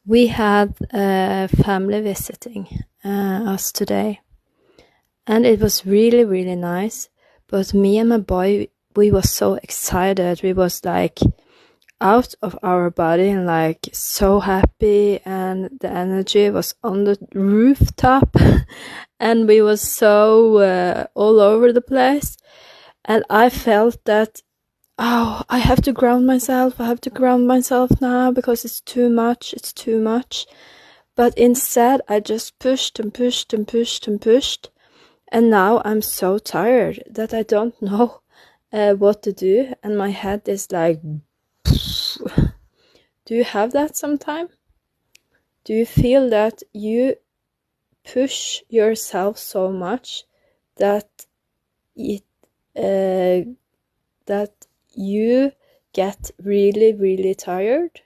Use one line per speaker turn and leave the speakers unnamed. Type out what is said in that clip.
We had a family visiting us today, and it was really, really nice. But me and my boy, we was so excited. We was like out of our body and like so happy, and the energy was on the rooftop, and we was so all over the place. And I felt that, oh, I have to ground myself. I have to ground myself now because it's too much. It's too much. But instead, I just pushed and pushed and pushed and pushed. And now I'm so tired that I don't know what to do. And my head is like, do you have that sometime? Do you feel that you push yourself so much that that you get really, really tired?